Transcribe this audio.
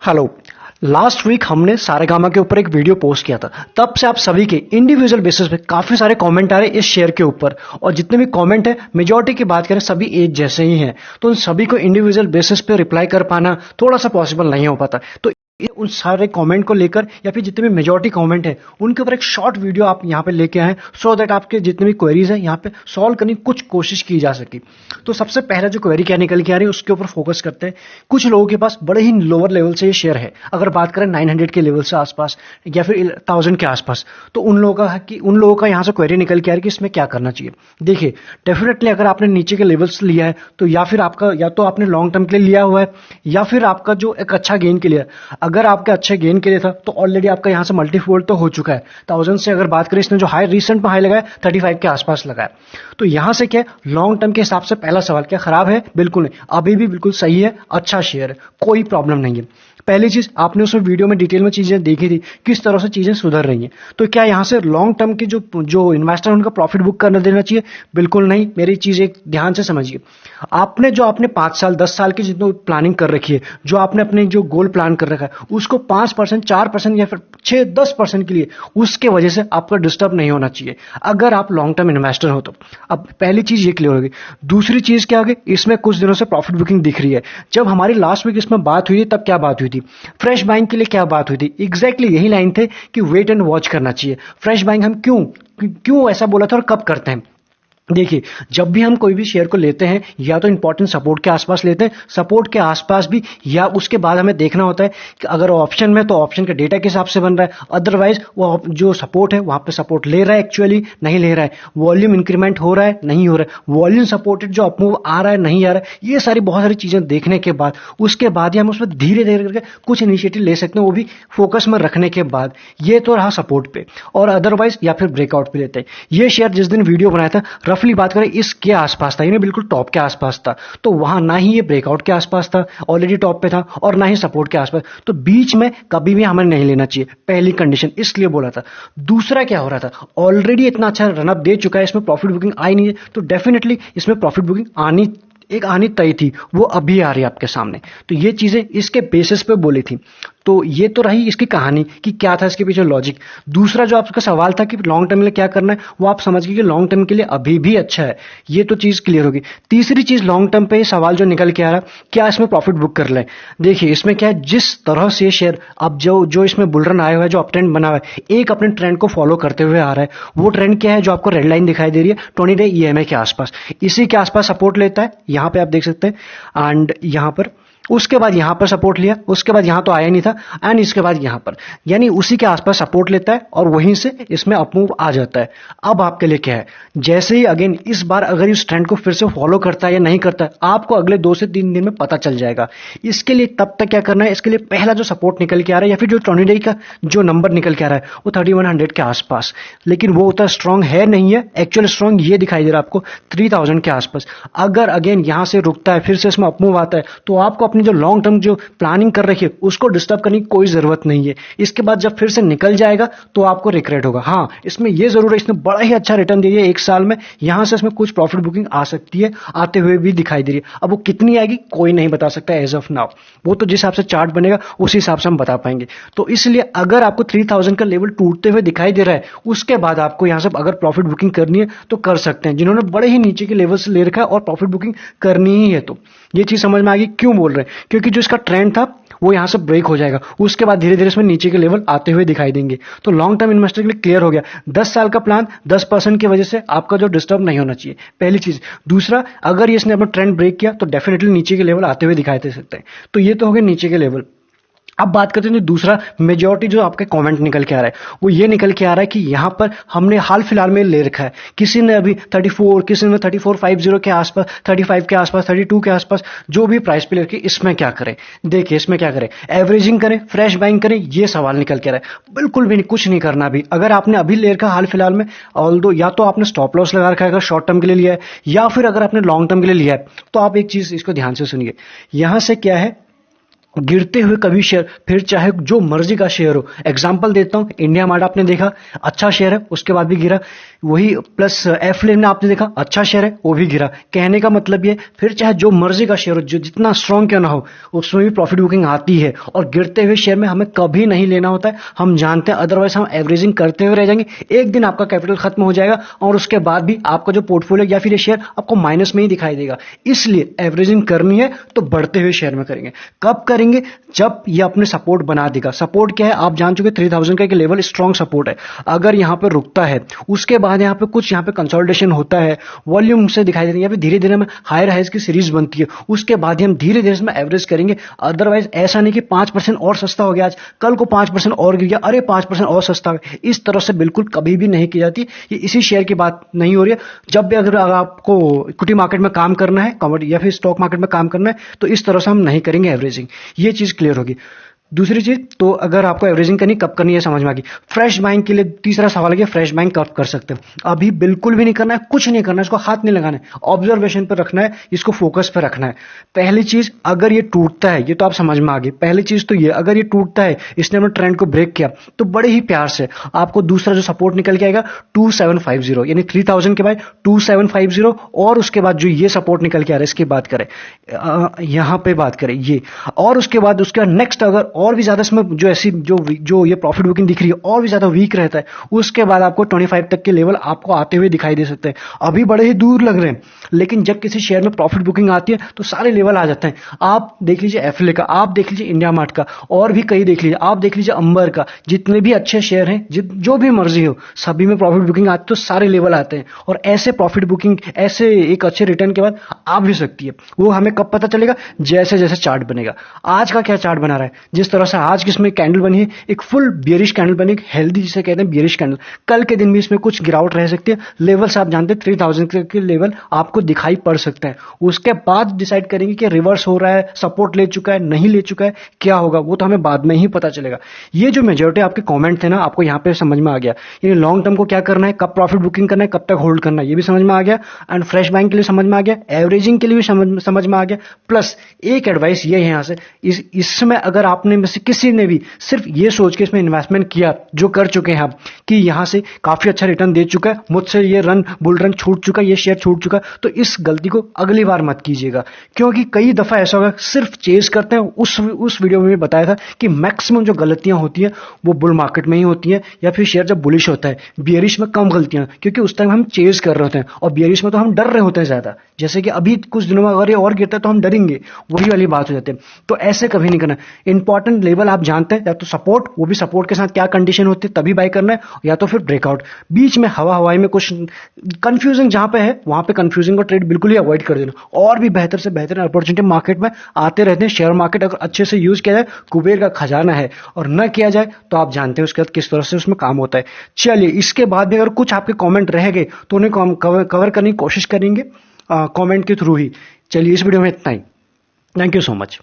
Hello. Last week हमने सारेगामा के ऊपर एक वीडियो पोस्ट किया था। तब से आप सभी के इंडिविजुअल बेसिस पे काफी सारे कमेंट आ रहे हैं इस शेयर के ऊपर, और जितने भी कमेंट है मेजॉरिटी की बात करें सभी एक जैसे ही हैं। तो उन सभी को इंडिविजुअल बेसिस पे रिप्लाई कर पाना थोड़ा सा पॉसिबल नहीं हो पाता। तो उन सारे कमेंट को लेकर या फिर जितने भी मेजॉरिटी कमेंट है उनके ऊपर एक शॉर्ट वीडियो आप यहाँ पे लेके आए, सो दैट आपके जितने भी क्वेरीज है यहाँ पे सॉल्व करने की कुछ कोशिश की जा सके। तो सबसे पहला जो क्वेरी क्या निकल के आ रही है उसके ऊपर फोकस करते हैं। कुछ लोगों के पास बड़े ही लोअर लेवल से ये शेयर है, अगर बात करें 900 के लेवल से आसपास या फिर 1000 के आसपास, तो उन लोगों का यहाँ से क्वेरी निकल के आ रही है कि इसमें क्या करना चाहिए। देखिए, डेफिनेटली अगर आपने नीचे के लेवल्स लिया है तो या फिर आपका या तो आपने लॉन्ग टर्म के लिए लिया हुआ है या फिर आपका जो एक अच्छा गेन के लिए, अगर आपके अच्छे गेन के लिए था तो ऑलरेडी आपका यहां से मल्टीफोल्ड तो हो चुका है। 1000 से अगर बात करें, इसने जो हाई रिसेंट में हाई लगाया 35 के आसपास लगाया। तो यहां से क्या लॉन्ग टर्म के हिसाब से पहला सवाल, क्या खराब है? बिल्कुल नहीं, अभी भी बिल्कुल सही है, अच्छा शेयर है, कोई प्रॉब्लम नहीं है। पहली चीज, आपने उसमें वीडियो में डिटेल में चीजें देखी थी किस तरह से चीजें सुधर रही हैं। तो क्या यहां से लॉन्ग टर्म के जो इन्वेस्टर उनका प्रॉफिट बुक करने देना चाहिए? बिल्कुल नहीं। मेरी चीज एक ध्यान से समझिए, आपने 5 साल 10 साल की जितनी प्लानिंग कर रखी है, जो आपने अपने जो गोल प्लान कर रखा है उसको 5%, 4% या फिर 6-10% के लिए, उसके वजह से आपका डिस्टर्ब नहीं होना चाहिए अगर आप लॉन्ग टर्म इन्वेस्टर हो तो। अब पहली चीज ये क्लियर होगी। दूसरी चीज क्या होगी, इसमें कुछ दिनों से प्रॉफिट बुकिंग दिख रही है। जब हमारी लास्ट वीक इसमें बात हुई थी तब क्या बात हुई थी? फ्रेश बाइंग के लिए क्या बात हुई थी? एग्जैक्टली यही लाइन थे कि वेट एंड वॉच करना चाहिए। फ्रेश बाइंग हम क्यों ऐसा बोला था और कब करते हैं? देखिए, जब भी हम कोई भी शेयर को लेते हैं या तो इंपॉर्टेंट सपोर्ट के आसपास लेते हैं, सपोर्ट के आसपास भी, या उसके बाद हमें देखना होता है कि अगर ऑप्शन में तो ऑप्शन के डेटा के हिसाब से बन रहा है, अदरवाइज वो जो सपोर्ट है वहां पे सपोर्ट ले रहा है, एक्चुअली नहीं ले रहा है, वॉल्यूम इंक्रीमेंट हो रहा है नहीं हो रहा है, वॉल्यूम सपोर्टेड जो अपमूव आ रहा है नहीं आ रहा है, ये सारी बहुत सारी चीजें देखने के बाद उसके बाद ही हम उसमें धीरे धीरे करके कुछ इनिशिएटिव ले सकते हैं, वो भी फोकस में रखने के बाद। ये तो रहा सपोर्ट पे, और अदरवाइज या फिर ब्रेकआउट पे लेते हैं। ये शेयर जिस दिन वीडियो बनाया था, रफली बात करें इसके आसपास था, यानी बिल्कुल टॉप के आसपास था। तो वहां ना ही ये ब्रेकआउट के आसपास था, ऑलरेडी टॉप पे था, और ना ही सपोर्ट के आसपास। तो बीच में कभी भी हमें नहीं लेना चाहिए, पहली कंडीशन, इसलिए बोला था। दूसरा क्या हो रहा था, ऑलरेडी इतना अच्छा रनअप दे चुका है, इसमें प्रॉफिट बुकिंग आई नहीं है, तो डेफिनेटली इसमें प्रॉफिट बुकिंग आनी तय थी, वो अभी आ रही है आपके सामने। तो ये चीजें इसके बेसिस पे बोली थी। तो ये तो रही इसकी कहानी कि क्या था इसके पीछे लॉजिक। दूसरा जो आपका सवाल था कि लॉन्ग टर्म के लिए क्या करना है, वो आप समझ गए कि लॉन्ग टर्म के लिए अभी भी अच्छा है, ये तो चीज क्लियर होगी। तीसरी चीज, लॉन्ग टर्म पे सवाल जो निकल के आ रहा, क्या इसमें प्रॉफिट बुक कर लें? देखिए, इसमें क्या है, जिस तरह से शेयर अब जो इसमें बुलरन आया हुआ है, जो अप ट्रेंड बना हुआ है, एक अपने ट्रेंड को फॉलो करते हुए आ रहा है। वो ट्रेंड क्या है, जो आपको रेड लाइन दिखाई दे रही है 20 डे EMA के आसपास, इसी के आसपास सपोर्ट लेता है, यहां पे आप देख सकते हैं। एंड यहां पर उसके बाद यहां पर सपोर्ट लिया, उसके बाद यहां तो आया नहीं था, एंड इसके बाद यहां पर, यानी उसी के आसपास सपोर्ट लेता है और वहीं से इसमें अपमूव आ जाता है। अब आपके लिए क्या है, जैसे ही अगेन इस बार अगर इस ट्रेंड को फिर से फॉलो करता है या नहीं करता है, आपको अगले 2 से 3 दिन में पता चल जाएगा। इसके लिए तब तक क्या करना है, इसके लिए पहला जो सपोर्ट निकल के आ रहा है या फिर जो 20 डे का जो नंबर निकल के आ रहा है वो 3100 के आसपास, लेकिन वो उतना स्ट्रांग है नहीं है। एक्चुअल स्ट्रांग ये दिखाई दे रहा है आपको 3000 के आसपास। अगर अगेन यहां से रुकता है, फिर से इसमें अपमूव आता है, तो आपको अपनी जो लॉन्ग टर्म जो प्लानिंग कर रखी है उसको डिस्टर्ब करने की कोई जरूरत नहीं है। इसके बाद जब फिर से निकल जाएगा तो आपको रिग्रेट होगा। हाँ, इसमें यह जरूर है, इसने बड़ा ही अच्छा रिटर्न दिया है 1 साल में, यहां से इसमें कुछ प्रॉफिट बुकिंग आ सकती है, आते हुए भी दिखाई दे रही है। अब वो कितनी आएगी कोई नहीं बता सकता एज ऑफ नाउ, वो तो जिस हिसाब से चार्ट बनेगा उस हिसाब से हम बता पाएंगे। तो इसलिए अगर आपको 3000 का लेवल टूटते हुए दिखाई दे रहा है, उसके बाद आपको यहां से अगर प्रॉफिट बुकिंग करनी है तो कर सकते हैं, जिन्होंने बड़े ही नीचे के लेवल से ले रखा है और प्रॉफिट बुकिंग करनी ही है। तो ये चीज समझ में आ गई क्यों बोल रहे हैं, क्योंकि जो इसका ट्रेंड था वो यहां से ब्रेक हो जाएगा, उसके बाद धीरे धीरे इसमें नीचे के लेवल आते हुए दिखाई देंगे। तो लॉन्ग टर्म इन्वेस्टर के लिए क्लियर हो गया, 10 साल का प्लान 10% की वजह से आपका जो डिस्टर्ब नहीं होना चाहिए, पहली चीज। दूसरा, अगर ये इसने अपना ट्रेंड ब्रेक किया तो डेफिनेटली नीचे के लेवल आते हुए दिखाई दे सकते हैं। तो ये तो हो गए नीचे के लेवल। अब बात करते हैं दूसरा, मेजॉरिटी जो आपके कमेंट निकल के आ रहा है वो ये निकल के आ रहा है कि यहां पर हमने हाल फिलहाल में ले रखा है, किसी ने अभी 34, किसी ने 3450 के आसपास, 35 के आसपास, 32 के आसपास, जो भी प्राइस पे लेके, इसमें क्या करें? देखिए, इसमें क्या करें, एवरेजिंग करें, फ्रेश बाइंग करें, ये सवाल निकल के आ रहा है। बिल्कुल भी नहीं, कुछ नहीं करना अभी। अगर आपने अभी ले रखा हाल फिलहाल में, ऑल्दो या तो आपने स्टॉप लॉस लगा रखा है अगर शॉर्ट टर्म के लिए लिया है, या फिर अगर आपने लॉन्ग टर्म के लिए लिया है, तो आप एक चीज इसको ध्यान से सुनिए। यहां से क्या है, गिरते हुए कभी शेयर, फिर चाहे जो मर्जी का शेयर हो, एग्जांपल देता हूं, इंडिया मार्ट आपने देखा अच्छा शेयर है, उसके बाद भी गिरा। वही प्लस एफलेन ने आपने देखा अच्छा शेयर है, वो भी गिरा। कहने का मतलब ये, फिर चाहे जो मर्जी का शेयर हो, जो जितना स्ट्रांग क्यों ना हो, उसमें भी प्रॉफिट बुकिंग आती है। और गिरते हुए शेयर में हमें कभी नहीं लेना होता है, हम जानते हैं, अदरवाइज हम एवरेजिंग करते हुए रह जाएंगे। एक दिन आपका कैपिटल खत्म हो जाएगा और उसके बाद भी आपका जो पोर्टफोलियो या फिर ये शेयर आपको माइनस में ही दिखाई देगा। इसलिए एवरेजिंग करनी है तो बढ़ते हुए शेयर में करेंगे। कब करेंगे? जब ये अपने सपोर्ट बना देगा। सपोर्ट क्या है आप जान चुके, 3000 का एक लेवल स्ट्रॉन्ग सपोर्ट है। अगर यहां पर रुकता है, उसके बाद यहां पे कुछ यहां पे कंसोलिडेशन होता है, वॉल्यूम से दिखाई देती है, या फिर धीरे धीरे में हायर हाइज की सीरीज बनती है, उसके बाद ही हम धीरे धीरे इसमें एवरेज करेंगे। अदरवाइज ऐसा नहीं कि 5% और सस्ता हो गया आज, कल को 5% और गिर गया, अरे 5% और सस्ता हो गया। इस तरह से बिल्कुल कभी भी नहीं की जाती। ये इसी शेयर की बात नहीं हो रही है। जब भी अगर आपको इक्विटी मार्केट में काम करना है, कमोडिटी या फिर स्टॉक मार्केट में काम करना है, तो इस तरह से हम नहीं करेंगे एवरेजिंग। ये चीज क्लियर होगी। दूसरी चीज, तो अगर आपको एवरेजिंग करनी कब करनी है समझ में आ गई। फ्रेश बाइंग के लिए तीसरा सवाल है कि फ्रेश बाइंग कब कर सकते हैं। अभी बिल्कुल भी नहीं करना है, कुछ नहीं करना है, इसको हाथ नहीं लगाना है, ऑब्जर्वेशन पर रखना है, इसको फोकस पर रखना है। पहली चीज, अगर ये टूटता है, ये तो आप समझ में आ गए। पहली चीज तो ये, अगर ये टूटता है, इसने अपने ट्रेंड को ब्रेक किया, तो बड़े ही प्यार से आपको दूसरा जो सपोर्ट निकल के आएगा 2750, यानी 3000 के बाद 2750, और उसके बाद जो ये सपोर्ट निकल के आ रहा है, इसकी बात करें, यहां पे बात करें ये, और उसके बाद उसका नेक्स्ट अगर और भी ज्यादा इसमें जो ऐसी जो ये प्रॉफिट बुकिंग दिख रही है और भी ज्यादा वीक रहता है, उसके बाद आपको 25 तक के लेवल आपको आते हुए दिखाई दे सकते हैं। अभी बड़े ही दूर लग रहे हैं, लेकिन जब किसी शेयर में प्रॉफिट बुकिंग आती है तो सारे लेवल आ जाते हैं। आप देख लीजिए एफले का, आप देख लीजिए इंडिया मार्ट का, और भी कई देख लीजिए, आप देख लीजिए अंबर का, जितने भी अच्छे शेयर हैं, जो भी मर्जी हो, सभी में प्रॉफिट बुकिंग आती है तो सारे लेवल आते हैं। और ऐसे प्रॉफिट बुकिंग ऐसे एक अच्छे रिटर्न के बाद आ भी सकती है। वो हमें कब पता चलेगा? जैसे जैसे चार्ट बनेगा। आज का क्या चार्ट बना रहा है, जिस तरह से आज किसमें कैंडल बनी है, एक फुल बियरिश कैंडल बनी, हेल्दी जिसे कहते हैं बियरिश कैंडल। कल के दिन भी इसमें कुछ गिरावट रह सकती है। लेवल से आप जानते हैं 3000 के लेवल आपको दिखाई पड़ सकते हैं। उसके बाद डिसाइड करेंगे कि रिवर्स हो रहा है, सपोर्ट ले चुका है, नहीं ले चुका है, क्या होगा, वो तो हमें बाद में ही पता चलेगा। ये जो मेजोरिटी आपके कमेंट थे ना, आपको यहाँ पे समझ में आ गया। ये लॉन्ग टर्म को क्या करना है, कब प्रॉफिट बुकिंग करना है, कब तक होल्ड करना है, ये भी समझ में आ गया। एंड फ्रेश बाइंग के लिए समझ में आ गया, एवरेजिंग के लिए भी समझ में आ गया। प्लस एक एडवाइस ये है यहाँ से, इसमें अगर आपने में से किसी ने भी सिर्फ ये सोच के इसमें इन्वेस्टमेंट किया, जो कर चुके हैं आप, कि यहां से काफी अच्छा रिटर्न दे चुका है, मुझसे ये बुल रन छूट चुका है, ये शेयर छूट चुका है, तो इस गलती को अगली बार मत कीजिएगा। क्योंकि कई दफा ऐसा होगा, सिर्फ चेज करते हैं। उस वीडियो में भी बताया था कि मैक्सिमम जो गलतियां होती है वो बुल मार्केट में ही होती है, या फिर शेयर जब बुलिश होता है। बियरिश में कम गलतियां, क्योंकि उस टाइम हम चेज कर रहे होते हैं, और बियरिश में तो हम डर रहे होते हैं ज्यादा। जैसे कि अभी कुछ दिनों में अगर ये और गिरता है तो हम डरेंगे, वही वाली बात हो जाती है। तो ऐसे कभी नहीं करना। इंपॉर्टेंट लेवल आप जानते हैं, या तो सपोर्ट, वो भी सपोर्ट के साथ क्या कंडीशन होती है तभी बाय करना है, या तो फिर ब्रेकआउट। बीच में हवाई में कुछ कंफ्यूजिंग जहां पे है, वहां पे कंफ्यूजिंग को ट्रेड बिल्कुल ही अवॉइड कर देना। और भी बेहतर से बेहतर अपॉर्चुनिटी मार्केट में आते रहते हैं। शेयर मार्केट अगर अच्छे से यूज किया जाए, कुबेर का खजाना है, और न किया जाए तो आप जानते हैं उसके बाद किस तरह से उसमें काम होता है। चलिए, इसके बाद भी अगर कुछ आपके कॉमेंट रह गए तो उन्हें कवर करने की कोशिश करेंगे कमेंट के थ्रू ही। चलिए, इस वीडियो में इतना ही। Thank you so much.